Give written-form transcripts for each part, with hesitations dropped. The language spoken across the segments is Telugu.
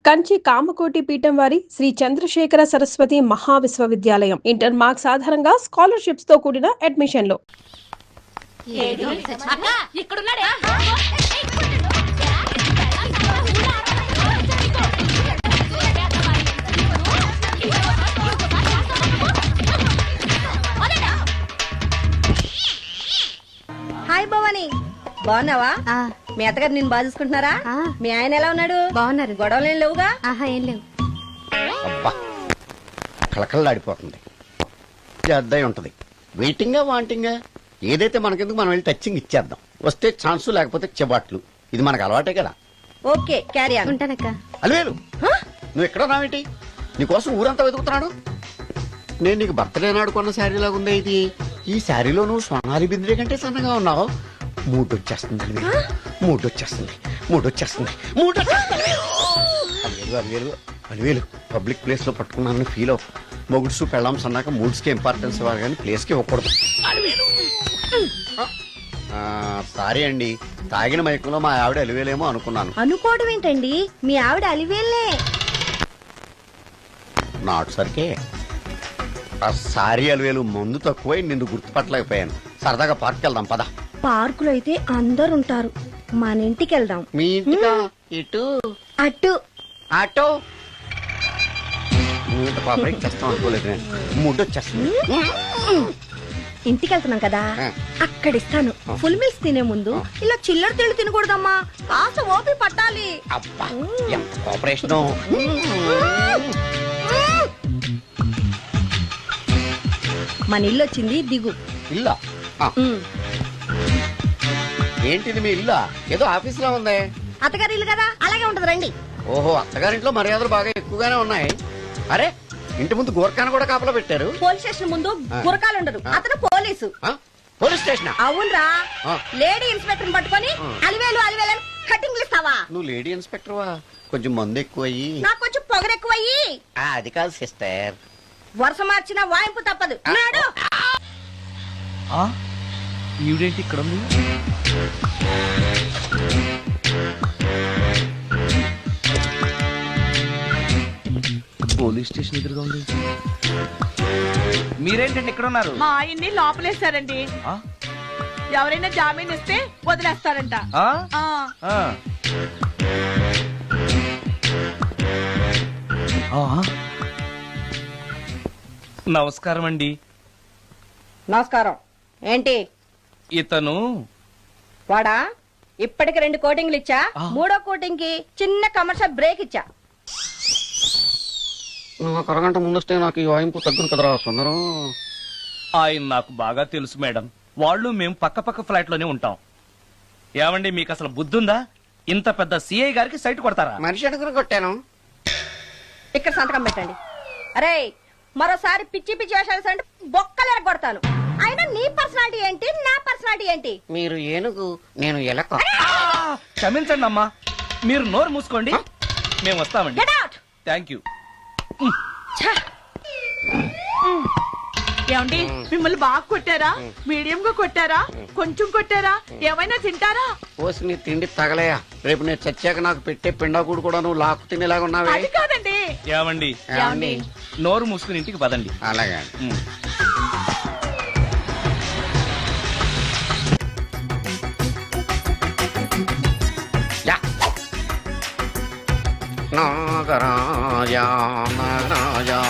కంచి కామకోటి పీఠం వారి శ్రీ చంద్రశేఖర సరస్వతి మహావిశ్వవిద్యాలయం ఇంటర్ మార్క్స్ ఆధారంగా స్కాలర్షిప్స్ తో కూడిన అడ్మిషన్లు. హాయ్ భవాని, బాగున్నావా? మీ అత్తగారు నిన్ను బాగా చూసుకుంటున్నారా? మీ ఆయన ఎలా ఉన్నాడు? బాగున్నారు. గొడవలు ఏం లేవుగా? ఏం లేవు. అబ్బా కళకళలాడిపోతుంది. అద్దై ఉంటది. వెయిటింగా వాంటింగా ఏదైతే మనకెందుకు మనం వెళ్ళి టచ్చింగ్ ఇచ్చేద్దాం. వస్తే ఛాన్సు లేకపోతే చెబాట్లు. ఇది మనకు అలవాటే కదా. Okay, carry on. ఉంటానక్క. అలివేలు నువ్వు ఎక్కడ రావేంటి? నీకోసం ఊరంతా వెతుకుతున్నాడు. నేను నీకు బర్త్డే నాడు కొన్న శారీ లాగా ఉందే ఇది. ఈ శారీలో నువ్వు సోనాలి బింద్రే కంటే సన్నగా ఉన్నావు. మూడొచ్చేస్తుంది అలివేలు, మూడొచ్చేస్తుంది, మూడొచ్చేస్తుంది, అలివేలు అలివేలు పబ్లిక్ ప్లేస్ లో పట్టుకున్నాను ఫీల్ అవు. మొగుడ్సు పెళ్ళాం సన్నాక మూడ్స్ కి ఇంపార్టెన్స్ ఇవ్వాలి కానీ ప్లేస్ కి ఇవ్వకూడదు. సారీ అండి, తాగిన మైకంలో మా ఆవిడ అలివేలేమో అనుకున్నాను. అనుకోవడం ఏంటండి, మీ ఆవిడ అలివేలే. నాట్ సరికే సారీ అలివేలు, మందు తక్కువై నిన్ను గుర్తుపట్టలేకపోయాను. సరదాగా పార్క్ వెళ్దాం పద. పార్కులో అయితే అందరు ఉంటారు, మన ఇంటికి వెళ్దాం. మీ ఇంటికా? ఇటు అటు ఆటో చేస్తాం అనుకోలేదు. మూడొచ్చేస్తుంది. ఇంటికి వెళ్తున్నాం కదా, అక్కడ ఇస్తాను. ఫుల్ మీల్స్ తినే ముందు ఇలా చిల్లర తిళ్ళు తినకూడదమ్మా, కాస్త ఓపి పట్టాలి. అబ్బా ఎంత కోఆపరేషన్. మన ఇల్లు వచ్చింది, దిగు. ఇల్లా? ఏంటిది మీ ఇల్లా? ఏదో ఆఫీస్ లో ఉంది. అత్తగారి ఇల్లు కదా, అలాగే ఉంటది, రండి. ఓహో, అత్తగారింట్లో మర్యాదలు బాగా ఎక్కువగానే ఉన్నాయి. అరే ఇంటి ముందు గోర్ఖాను కూడా కాపలా పెట్టారు. పోలీస్ స్టేషన్ ముందు గురకాలు ఉండరు, అతను పోలీసు. Police station? అవునరా, లేడీ ఇన్స్పెక్టర్ పట్టుకొని అలివేలు అలివేలు కటింగ్లు ఇస్తావా? నువ్వు లేడీ ఇన్స్పెక్టర్ వా? కొంచెం మందు ఎక్కువయ్యి. నాకు కొంచెం పొగరెక్కువయ్యి. అది కాదు సిస్టర్, వరుస మార్చిన వాయింపు తప్పదు. నాడు ఈవిడేంటి ఇక్కడ ఉంది? పోలీస్ స్టేషన్ ఎదురుగా ఉంది. మీరేంటండి ఇక్కడ ఉన్నారు? మా ఆయన్ని లోపలేస్తారండి. ఎవరైనా జామీన్ ఇస్తే వదిలేస్తారంట. నమస్కారం అండి. నమస్కారం. ఏంటి ఇతను? వాడా, ఇప్పటికి 2 కోటింగ్లు ఇచ్చా, 3వ కోటింగ్ కి చిన్న కమర్షియల్ బ్రేక్ ఇచ్చా. నువ్వు ఒక అరగంట ముందొస్తే నాకు ఈ వాయింపు తగ్గును కదరా సుందరం. ఆయన నాకు బాగా తెలుసు మేడం. వాళ్ళు మేము పక్క పక్క ఫ్లాట్ లోనే ఉంటాం. ఏమండి మీకు అసలు బుద్ధుందా? ఇంత పెద్ద సిఐ గారికి సైట్ కొడతారా? మనిషి అడుగును కొట్టాను. ఇక్కడ సంతకం పెట్టండి. అరే, మరోసారి పిచ్చి పిచ్చి వేషాలు అంటే బొక్కలు కొడతాను. అయినా నీ పర్సనాలిటీ ఏంటి, నా పర్సనాలిటీ ఏంటి? మీరు ఏనుగు, నేను ఎలక. క్షమించండి అమ్మా, మీరు నోరు మూసుకోండి, మేము వస్తామండి. Get out! Thank you. ఏమండి, మిమ్మల్ని బాగా కొట్టారా, మీడియం గా కొట్టారా, కొంచెం కొట్టారా, ఏమైనా తింటారా? పోసి నీ తిండి తగలయా. రేపు నేను చచ్చాక నాకు పెట్టే పిండాకుడు కూడా నువ్వు లాక్కు తినేలాగా ఉన్నావే. అది కాదండి. ఏమండి, నోరు మూసుకుని ఇంటికి పదండి. అలాగే. నాగరాజా నాగరాజా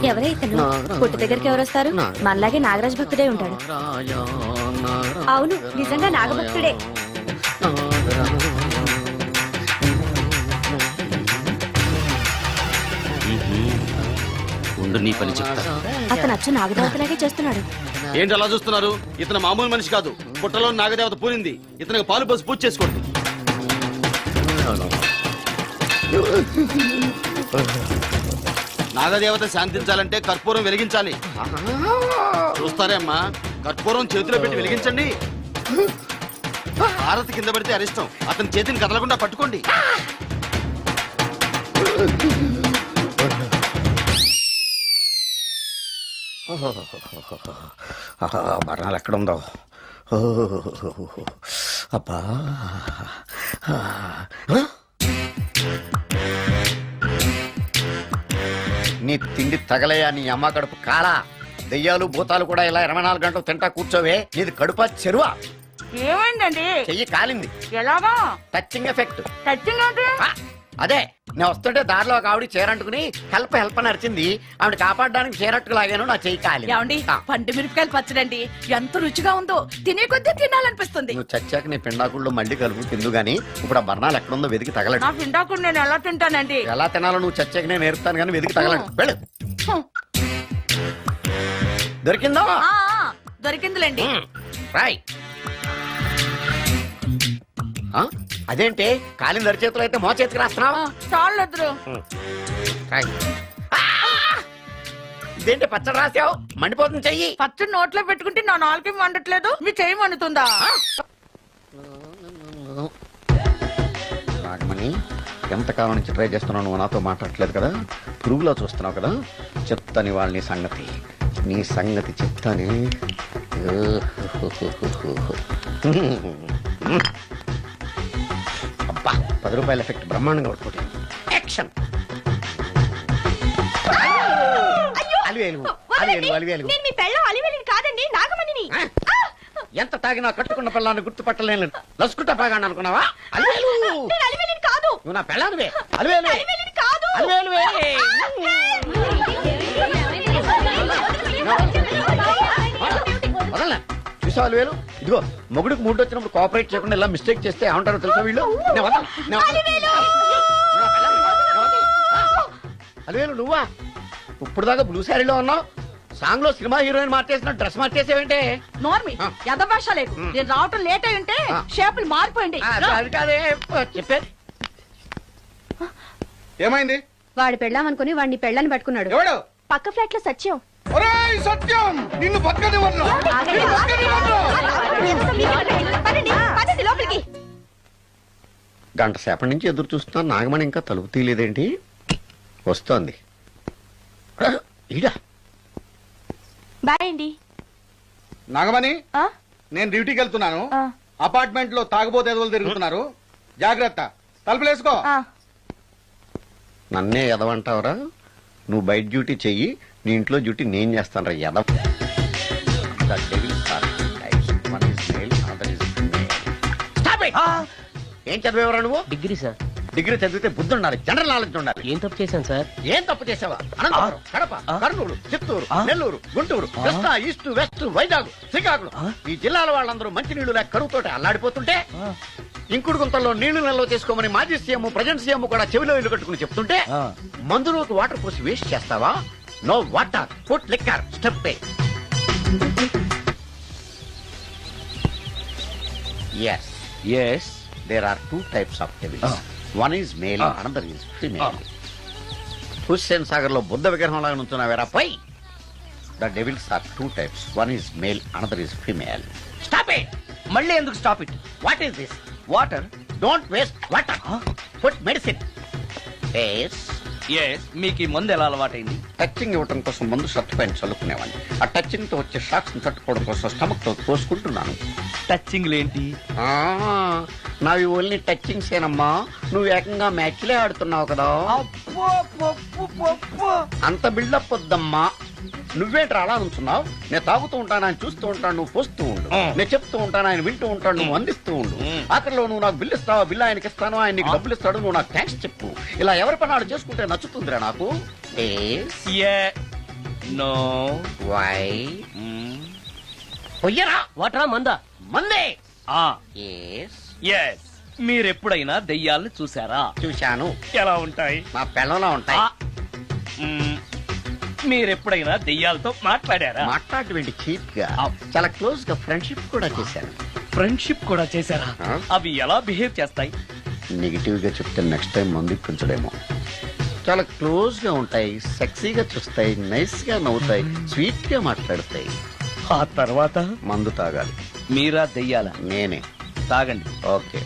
ఎవరే ఇతను? పుట్టు దగ్గరికి ఎవరు వస్తారు? మనలాగే నాగరాజ్ భక్తుడే ఉంటాడు. అవును, నిజంగా నాగభక్తుడే. ఉండు, నీ పని చెప్తా. అతను అచ్చు నాగదేవతలాగే చేస్తున్నాడు. ఏంటి అలా చూస్తున్నారు? ఇతను మామూలు మనిషి కాదు. పుట్టలో నాగదేవత పూరింది. ఇతనికి పాలు పోసి పూజ చేసుకోండి. నాగదేవత శాంతించాలంటే కర్పూరం వెలిగించాలి. చూస్తారే అమ్మా, కర్పూరం చేతిలో పెట్టి వెలిగించండి. హారతి కింద పడితే అరిష్టం. అతని చేతిని కదలకుండా పట్టుకోండి. మరణాలు ఎక్కడుందో. అబ్బా నీ తిండి తగలయా నీ అమ్మ కడుపు కాలా. దెయ్యాలు భూతాలు కూడా ఇలా 24 గంటలు తింటా కూర్చోవే. నీది కడుపా చెరువా? ఏమైందండి? చెయ్యి కాలింది. ఎలాగా? Touching effect. టచింగ్ అంటే? అదే నేను వస్తుంటే దారిలో ఒక ఆవిడ చీరంటుకుని హెల్ప్ అని అరిచింది. ఆవిడ కాపాడడానికి చీరట్టుకు లాగాను, నా చెయ్యి కాలి. ఏమండి, పండు మిరపకాయలు పచ్చడండి ఎంత రుచిగా ఉందో, తినే కొద్దీ తినాలనిపిస్తుంది. నువ్వు చచ్చాక నీ పిండాకుళ్ళు మళ్ళీ కలుపు తిందు గాని ఇప్పుడు ఆ బర్ణాలు ఎక్కడుందో వెతికి తగలడు. నా పిండాకుడు నేను ఎలా తింటానండి? ఎలా తినాలో నువ్వు చచ్చాక నేను నేర్పుతాను కానీ వెతికి తగలడు. వెళ్ళు. దొరికిందో? ఆ, దొరికిందిలేండి. రాయ్. అదేంటి కాలిన దరి చేతులు అయితే మో చేతికి రాస్తున్నావు? చాలు ఎదురు. రాయ్. ఇదేంటి పచ్చడి రాసావు? మండిపోతుంది చెయ్యి. పచ్చడి నోట్లో పెట్టుకుంటే నా నాలుగు వండట్లేదు, మీ చెయ్యి వండుతుందా? నాగమణి, ఎంతకాలం నుంచి ట్రై చేస్తున్నావు, నువ్వు నాతో మాట్లాడట్లేదు కదా, పురుగులో చూస్తున్నావు కదా, చెప్తాను వాళ్ళ నీ సంగతి చెప్తానే. అబ్బా, 10 రూపాయల ఎఫెక్ట్ బ్రహ్మాండంగా పట్టుకోండి. యాక్షన్. అలివేలు. నేను మీ పెళ్ళం అలివేలిని కాదండి, నాగమణిని. ఎంత తాగినా కట్టుకున్న పిల్లాన్ని గుర్తుపట్టలేను. లసుకుంటా బాగా అనుకున్నావా? అలివేలు. నేను అలివేలిని కాదు. నువ్వు నా పెళ్ళానివే. అలివేలు. అలివేలిని కాదు. అలివేలువే. వదలనా? చూసావు అలివేలు? ఇదిగో మొగుడికి మూడు వచ్చినప్పుడు కోఆపరేట్ చేయకుండా ఇలా మిస్టేక్ చేస్తే ఏమంటారో తెలుసా వీళ్ళు? అలివేలు నువ్వా? ఇప్పుడు దాకా బ్లూ శారీలో ఉన్నావు, సాంగ్ లో సినిమా హీరోయిన్ మార్చేసిన డ్రెస్ మార్చేసేవంటే? నోర్మి యద భాష లేదు. నేను రావటం లేట్ అయి ఉంటే షేపులు మారిపోయింది. అది కాదే చెప్పేది. ఏమైంది? వాడు పెళ్ళామనుకుని వాడిని పెళ్ళని పట్టుకున్నాడు. ఎవడు? పక్క ఫ్లాట్ లో సత్యం. ఒరేయ్ సత్యం, నిన్ను బతకనివ్వను. పదండి లోపలికి. గంట సేపటి నుంచి ఎదురు చూస్తున్నా, నాగమణి ఇంకా తలుపు తీయలేదేంటి? వస్తోంది. ఈడా బాయ్ అండి. నాగమణి, నేను డ్యూటీకి వెళ్తున్నాను. అపార్ట్మెంట్ లో తాగుబోతు ఎదవలు తిరుగుతున్నారు, జాగ్రత్త. తలుపులేసుకో. నన్నే ఎదవంటావురా? నువ్వు బయట డ్యూటీ చెయ్యి, నీ ఇంట్లో డ్యూటీ నేను చేస్తాను రా ఎదవ. ఏం చదివేవరా నువ్వు? Degree sir. డిగ్రీ చదివితే బుద్ధి ఉండాలి, జనరల్ నాలెడ్జ్ ఉండాలి. ఏం తప్పు చేశాను సార్? ఏం తప్పు చేసావా? అనంతపురం, కడప, కర్నూలు, చిత్తూరు, నెల్లూరు, గుంటూరు, కృష్ణా, ఈస్ట్, వెస్ట్, వైజాగ్, శ్రీకాకుళం, ఈ జిల్లాల వాళ్ళందరూ మంచినీళ్లు లేక కరువుతోటి అల్లాడిపోతుంటే, ఇంకుడు గుంతల్లో నీళ్లు నిల్వ చేసుకోమని మాజీ సీఎం, ప్రజెంట్ సీఎం కూడా చెవిలో ఇల్లు కట్టుకుని చెప్తుంటే, మందులోకి వాటర్ పోసి వేస్ట్ చేస్తావా? No water, put liquor, step. Yes, there are 2 types of devils. One is male, another is female. Hussain Sagar లో బుద్ధ విగ్రహం లాగా నుంచున్నావేరా పై? The devils are 2 types. One is male, another is female. Stop it! మళ్ళీ ఎందుకు stop it? What is this? Water. Don't waste water. Put medicine. Yes. మీకు ఈ మందు ఎలా అలవాటైంది? టచింగ్ ఇవ్వటం కోసం ముందు షర్ట్ పైన చల్లుకునేవాడిని. ఆ టచింగ్ తో వచ్చే షాక్స్ ని తట్టుకోవడం కోసం స్టమక్ తో పోసుకుంటున్నాను. టచింగ్ లేంటి? నావి ఓన్లీ టచింగ్స్ ఏనమ్మా. నువ్వు ఏకంగా మ్యాచ్లే ఆడుతున్నావు కదా. అంత బిల్డప్ వద్దమ్మా. నువ్వేంట్రా అలా నుంచున్నావు? నేను తాగుతూ ఉంటాను, ఆయన చూస్తూ ఉంటాను, నువ్వు పోస్తూ ఉండు. నేను చెప్తూ ఉంటాను, ఆయన వింటూ ఉంటాడు, నువ్వు అందిస్తూ ఉండు. ఆఖరిలో నువ్వు నాకు బిల్లు ఇస్తావా, బిల్లు ఆయనకి ఇస్తాను, ఆయన నీకు డబ్బులు ఇస్తాడు, నువ్వు నాకు థ్యాంక్స్ చెప్పు. ఇలా ఎవరి పని ఆడు చేసుకుంటే నచ్చుతుందిరా నాకు. నో. వై? పొయ్యరా. వాటరా మందా? మందే. మీరెప్పుడైనా దెయ్యాలను చూసారా? చూశాను. ఎలా ఉంటాయి? మా పిల్లలా ఉంటాయి. మీరెప్పుడైనా దెయ్యాలతో మాట్లాడారా? మాట్లాడేటువంటి చీప్ గా, చాలా క్లోజ్ గా ఫ్రెండ్షిప్ కూడా చేశాను. ఫ్రెండ్షిప్ కూడా చేశారా? అవి ఎలా బిహేవ్ చేస్తాయి? నెగిటివ్ గా చెప్తే నెక్స్ట్ టైం మందు ఇప్పించడేమో. చాలా క్లోజ్ గా ఉంటాయి, సెక్సీగా చూస్తాయి, నైస్ గా నవ్వుతాయి, స్వీట్ గా మాట్లాడతాయి. ఆ తర్వాత మందు తాగాలి. మీరా దెయ్యాల? నేనే. తాగండి. ఓకే.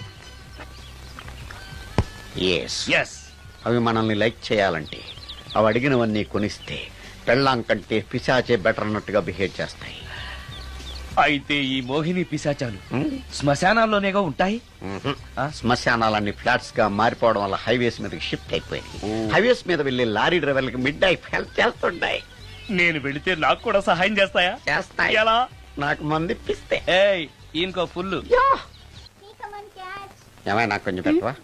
ఎస్. అవి మనల్ని లైక్ చేయాలంటే, అవి అడిగినవన్నీ కొనిస్తే, పెళ్ళాం కంటే పిశాచే బెటర్ అన్నట్టుగా బిహేవ్ చేస్తాయి. అయితే ఈ మోహిని పిశాచాలు శ్మశానాల్లోనేగా ఉంటాయి. శ్మశానాలన్నీ ఫ్లాట్స్ గా మారిపోవడం వల్ల హైవేస్ మీదకి షిఫ్ట్ అయిపోయింది. హైవేస్ మీద వెళ్లి లారీ డ్రైవర్లకి మిడ్ నైట్ హెల్ప్ చేస్తుంటాయి. నేను వెళితే నాకు కూడా సహాయం చేస్తాయా? చేస్తాయి. ఎలా? నాకు మంది ఇప్పిస్తే. ఏయ్ ఈయనకో ఫుల్. ఏమైనా నాకు కొంచెం పెట్టవా?